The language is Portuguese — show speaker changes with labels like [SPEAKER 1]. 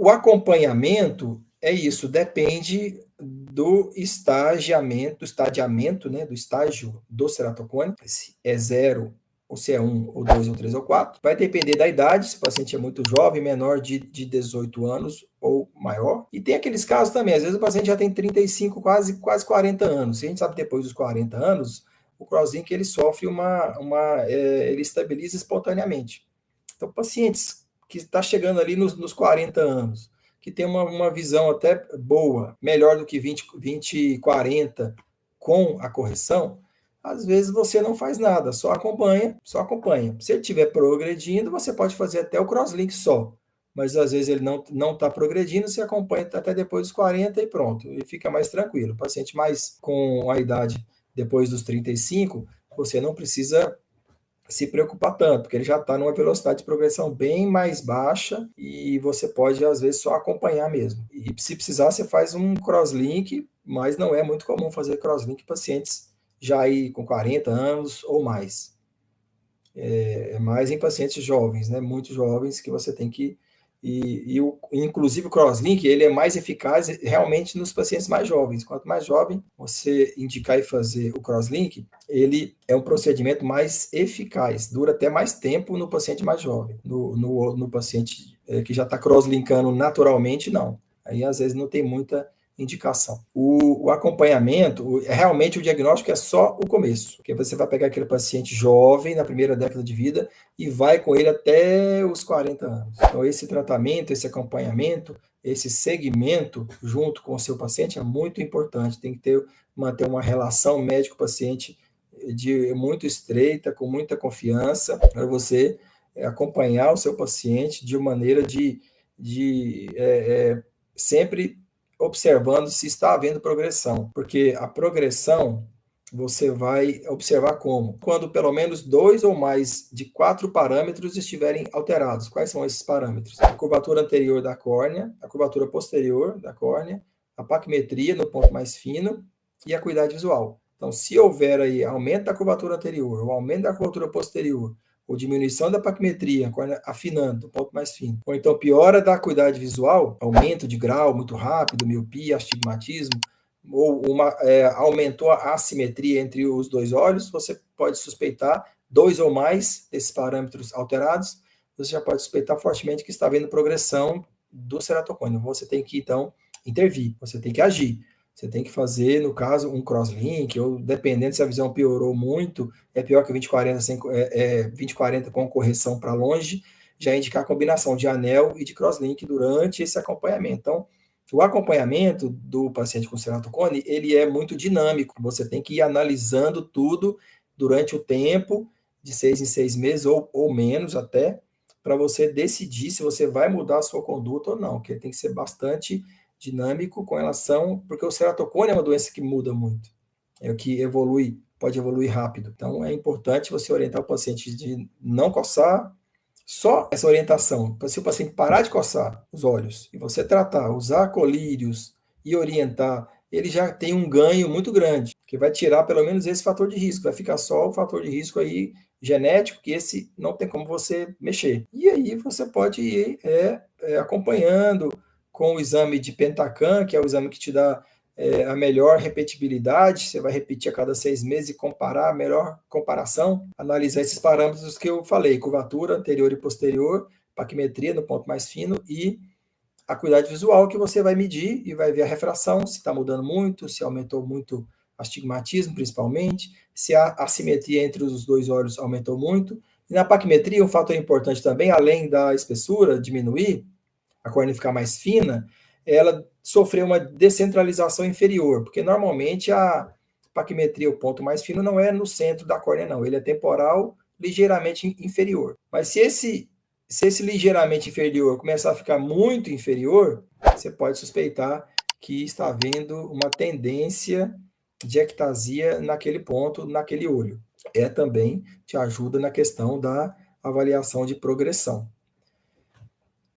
[SPEAKER 1] O acompanhamento é isso, depende do estadiamento, né, do estágio do ceratocone, se é 0, ou se é 1, ou 2, ou 3, ou 4. Vai depender da idade, se o paciente é muito jovem, menor de 18 anos ou maior. E tem aqueles casos também, às vezes o paciente já tem 35, quase 40 anos. Se a gente sabe depois dos 40 anos, o crosslink ele sofre ele estabiliza espontaneamente. Então, pacientes que está chegando ali nos 40 anos, que tem uma visão até boa, melhor do que 20 40 com a correção, às vezes você não faz nada, só acompanha. Se ele estiver progredindo, você pode fazer até o crosslink só, mas às vezes ele não está progredindo, você acompanha até depois dos 40 e pronto, e fica mais tranquilo. O paciente mais com a idade depois dos 35, você não precisa se preocupar tanto, porque ele já está numa velocidade de progressão bem mais baixa e você pode, às vezes, só acompanhar mesmo. E se precisar, você faz um crosslink, mas não é muito comum fazer crosslink em pacientes já aí com 40 anos ou mais. É mais em pacientes jovens, né? Muito jovens que você tem que... inclusive o crosslink, ele é mais eficaz realmente nos pacientes mais jovens. Quanto mais jovem você indicar e fazer o crosslink, ele é um procedimento mais eficaz, dura até mais tempo no paciente mais jovem. No paciente que já está crosslinkando naturalmente, não. Aí às vezes não tem muita indicação. O acompanhamento, realmente o diagnóstico é só o começo, porque você vai pegar aquele paciente jovem na primeira década de vida e vai com ele até os 40 anos. Então esse tratamento, esse acompanhamento, esse segmento junto com o seu paciente é muito importante, tem que manter uma relação médico-paciente muito estreita, com muita confiança, para você acompanhar o seu paciente de maneira sempre observando se está havendo progressão, porque a progressão você vai observar como? Quando pelo menos 2 ou mais de 4 parâmetros estiverem alterados. Quais são esses parâmetros? A curvatura anterior da córnea, a curvatura posterior da córnea, a paquimetria no ponto mais fino e a acuidade visual. Então, se houver aí aumento da curvatura anterior ou aumento da curvatura posterior, ou diminuição da paquimetria, afinando, o ponto mais fino, ou então piora da acuidade visual, aumento de grau muito rápido, miopia, astigmatismo, ou aumentou a assimetria entre os dois olhos, você pode suspeitar 2 ou mais desses parâmetros alterados, você já pode suspeitar fortemente que está havendo progressão do ceratocone. Você tem que, então, intervir, você tem que agir. Você tem que fazer, no caso, um crosslink, ou dependendo se a visão piorou muito, é pior que 20/40 20/40 com correção para longe, já indicar a combinação de anel e de crosslink durante esse acompanhamento. Então, o acompanhamento do paciente com ceratocone, ele é muito dinâmico. Você tem que ir analisando tudo durante o tempo, de 6 em 6 meses, ou menos até, para você decidir se você vai mudar a sua conduta ou não, que tem que ser bastante dinâmico com relação, porque o ceratocone é uma doença que muda muito, é o que pode evoluir rápido. Então é importante você orientar o paciente de não coçar, só essa orientação, se o paciente parar de coçar os olhos e você tratar, usar colírios e orientar, ele já tem um ganho muito grande, que vai tirar pelo menos esse fator de risco, vai ficar só o fator de risco aí genético, que esse não tem como você mexer. E aí você pode ir acompanhando com o exame de Pentacam, que é o exame que te dá a melhor repetibilidade, você vai repetir a cada 6 meses e comparar a melhor comparação, analisar esses parâmetros que eu falei, curvatura anterior e posterior, paquimetria no ponto mais fino e acuidade visual, que você vai medir e vai ver a refração, se está mudando muito, se aumentou muito astigmatismo, principalmente, se a assimetria entre os dois olhos aumentou muito. E na paquimetria, um fator importante também, além da espessura diminuir, a córnea ficar mais fina, ela sofreu uma descentralização inferior, porque normalmente a paquimetria, o ponto mais fino, não é no centro da córnea, não. Ele é temporal, ligeiramente inferior. Mas se esse ligeiramente inferior começar a ficar muito inferior, você pode suspeitar que está havendo uma tendência de ectasia naquele ponto, naquele olho. Também te ajuda na questão da avaliação de progressão.